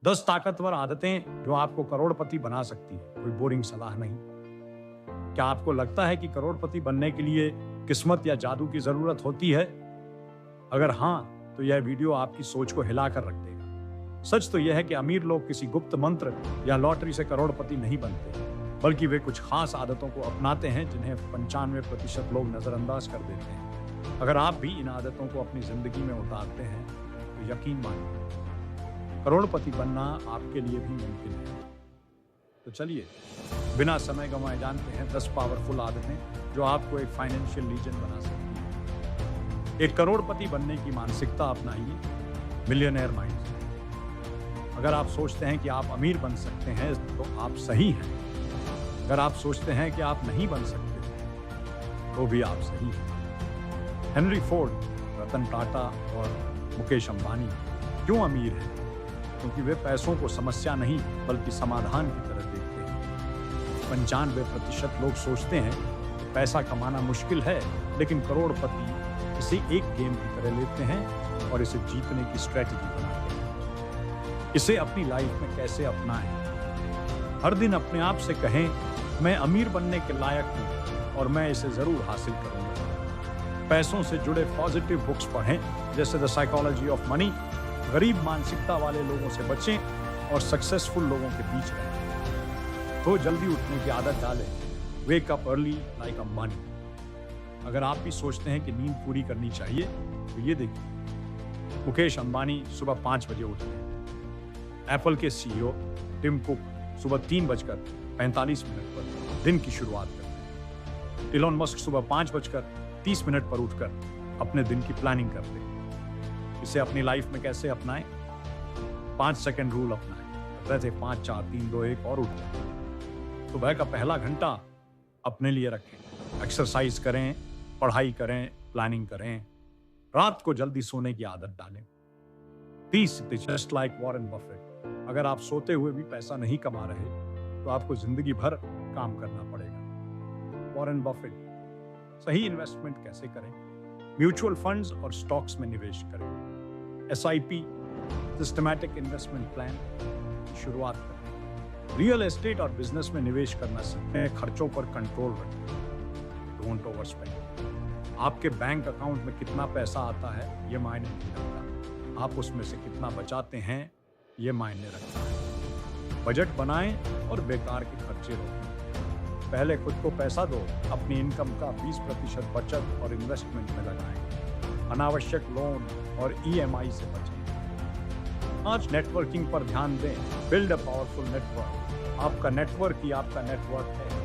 10 ताकतवर आदतें जो आपको करोड़पति बना सकती है। कोई बोरिंग सलाह नहीं। क्या आपको लगता है कि करोड़पति बनने के लिए किस्मत या जादू की जरूरत होती है? अगर हाँ, तो यह वीडियो आपकी सोच को हिलाकर रख देगा। सच तो यह है कि अमीर लोग किसी गुप्त मंत्र या लॉटरी से करोड़पति नहीं बनते, बल्कि वे कुछ खास आदतों को अपनाते हैं जिन्हें 95% लोग नजरअंदाज कर देते हैं। अगर आप भी इन आदतों को अपनी जिंदगी में उतारते हैं तो यकीन मानिए, करोड़पति बनना आपके लिए भी मुमकिन है। तो चलिए बिना समय गंवाए जानते हैं 10 पावरफुल आदतें जो आपको एक फाइनेंशियल लीजेंड बना सकती हैं। एक करोड़पति बनने की मानसिकता अपनाइए, मिलियनेयर माइंड। अगर आप सोचते हैं कि आप अमीर बन सकते हैं तो आप सही हैं। अगर आप सोचते हैं कि आप नहीं बन सकते तो भी आप सही हैं। हेनरी फोर्ड, रतन टाटा और मुकेश अंबानी क्यों अमीर हैं? क्योंकि वे पैसों को समस्या नहीं बल्कि समाधान की तरह देखते हैं। 95% लोग सोचते हैं कि पैसा कमाना मुश्किल है, लेकिन करोड़पति इसे एक गेम की तरह लेते हैं और इसे जीतने की स्ट्रेटजी बनाते हैं। इसे अपनी लाइफ में कैसे अपनाएं? हर दिन अपने आप से कहें, मैं अमीर बनने के लायक हूं और मैं इसे जरूर हासिल करूंगा। पैसों से जुड़े पॉजिटिव बुक्स पढ़ें, जैसे द साइकोलॉजी ऑफ मनी। गरीब मानसिकता वाले लोगों से बचें और सक्सेसफुल लोगों के बीच रहें। तो जल्दी उठने की आदत डालें, wake up early like Ambani. अगर आप भी सोचते हैं कि नींद पूरी करनी चाहिए तो ये देखिए, मुकेश अंबानी सुबह 5 बजे उठते हैं। एप्पल के सीईओ टिम कुक सुबह 3:45 पर दिन की शुरुआत करते हैं। इलॉन मस्क सुबह 5:30 पर उठकर अपने दिन की प्लानिंग करते हैं। इसे अपनी लाइफ में कैसे अपनाएं? 5 सेकंड रूल अपनाएं। वैसे 5, 4, 3, 2, 1 और उठ जाए। सुबह का पहला घंटा अपने लिए रखें। एक्सरसाइज करें, पढ़ाई करें, प्लानिंग करें। रात को जल्दी सोने की आदत डालें। 30 जस्ट लाइक वॉरेन बफेट। अगर आप सोते हुए भी पैसा नहीं कमा रहे तो आपको जिंदगी भर काम करना पड़ेगा। Warren Buffett. सही इन्वेस्टमेंट कैसे करें? म्यूचुअल फंड्स और स्टॉक्स में निवेश करें। SIP सिस्टमैटिक इन्वेस्टमेंट प्लान की शुरुआत करें। रियल एस्टेट और बिजनेस में निवेश करना सीखें। खर्चों पर कंट्रोल रखें। Don't overspend. आपके बैंक अकाउंट में कितना पैसा आता है ये मायने नहीं रखता, आप उसमें से कितना बचाते हैं ये मायने रखता है। बजट बनाएं और बेकार के खर्चे रोकें। पहले खुद को पैसा दो, अपनी इनकम का 20% बचत और इन्वेस्टमेंट में लगाएं। अनावश्यक लोन और EMI से बचें। आज नेटवर्किंग पर ध्यान दें। Build a powerful network. आपका नेटवर्क ही आपका नेटवर्क है।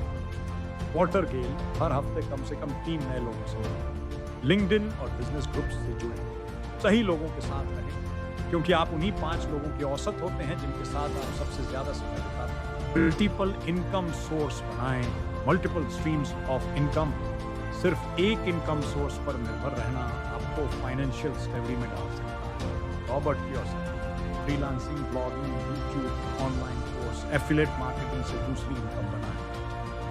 वॉटर गेल हर हफ्ते कम से कम 3 नए लोगों से मिलें। लिंक्डइन और बिजनेस ग्रुप्स से जुड़ें। सही लोगों के साथ रहें, क्योंकि आप उन्हीं 5 लोगों की औसत होते हैं जिनके साथ आप सबसे ज्यादा समय बिताते हैं। मल्टीपल इनकम सोर्स बनाएं। Multiple streams of income. सिर्फ एक इनकम सोर्स पर निर्भर रहना आपको फाइनेंशियल स्टेबिलिटी में डाल सकता है। Robert Kiyosaki. Freelancing, blogging, YouTube, online course, affiliate marketing से दूसरी इनकम बनाएं।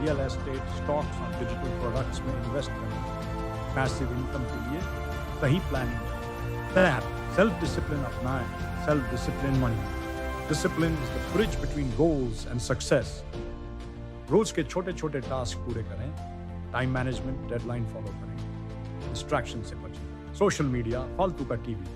रियल एस्टेट, स्टॉक्स और डिजिटल प्रोडक्ट्स में इन्वेस्ट करें। पैसिव इनकम के लिए सही प्लानिंग। सेल्फ डिसिप्लिन अपनाएं। Self discipline money. Discipline is the bridge between goals and success. रोज के छोटे छोटे टास्क पूरे करें। टाइम मैनेजमेंट, डेडलाइन फॉलो करें। डिस्ट्रैक्शन से बचें। सोशल मीडिया, फालतू का टीवी,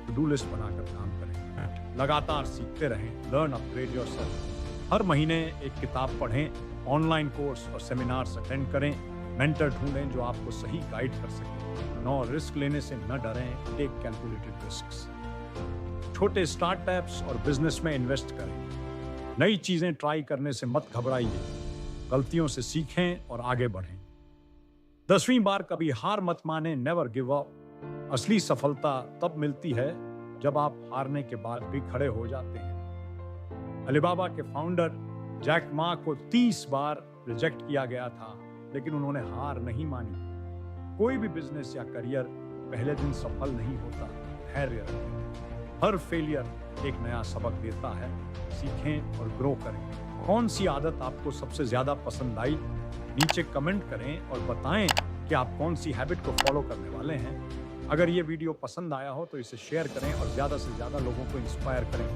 टू डू लिस्ट बनाकर काम करें। लगातार सीखते रहें। Learn, upgrade yourself. हर महीने एक किताब पढ़ें। ऑनलाइन कोर्स और सेमिनार्स अटेंड करें। मेंटर ढूंढें जो आपको सही गाइड कर सके। नो रिस्क लेने से न डरें। Take calculated risks. छोटे स्टार्टअप्स और बिजनेस में इन्वेस्ट करें। नई चीजें ट्राई करने से मत घबराइए। गलतियों से सीखें और आगे बढ़ें। 10वीं बार कभी हार मत माने। Never give up. असली सफलता तब मिलती है जब आप हारने के बाद भी खड़े हो जाते हैं। अलीबाबा के फाउंडर जैक मा को 30 बार रिजेक्ट किया गया था, लेकिन उन्होंने हार नहीं मानी। कोई भी बिजनेस या करियर पहले दिन सफल नहीं होता। धैर्य रखें। हर फेलियर एक नया सबक देता है। सीखें और ग्रो करें। कौन सी आदत आपको सबसे ज्यादा पसंद आई? नीचे कमेंट करें और बताएं कि आप कौन सी हैबिट को फॉलो करने वाले हैं। अगर ये वीडियो पसंद आया हो तो इसे शेयर करें और ज्यादा से ज्यादा लोगों को इंस्पायर करें।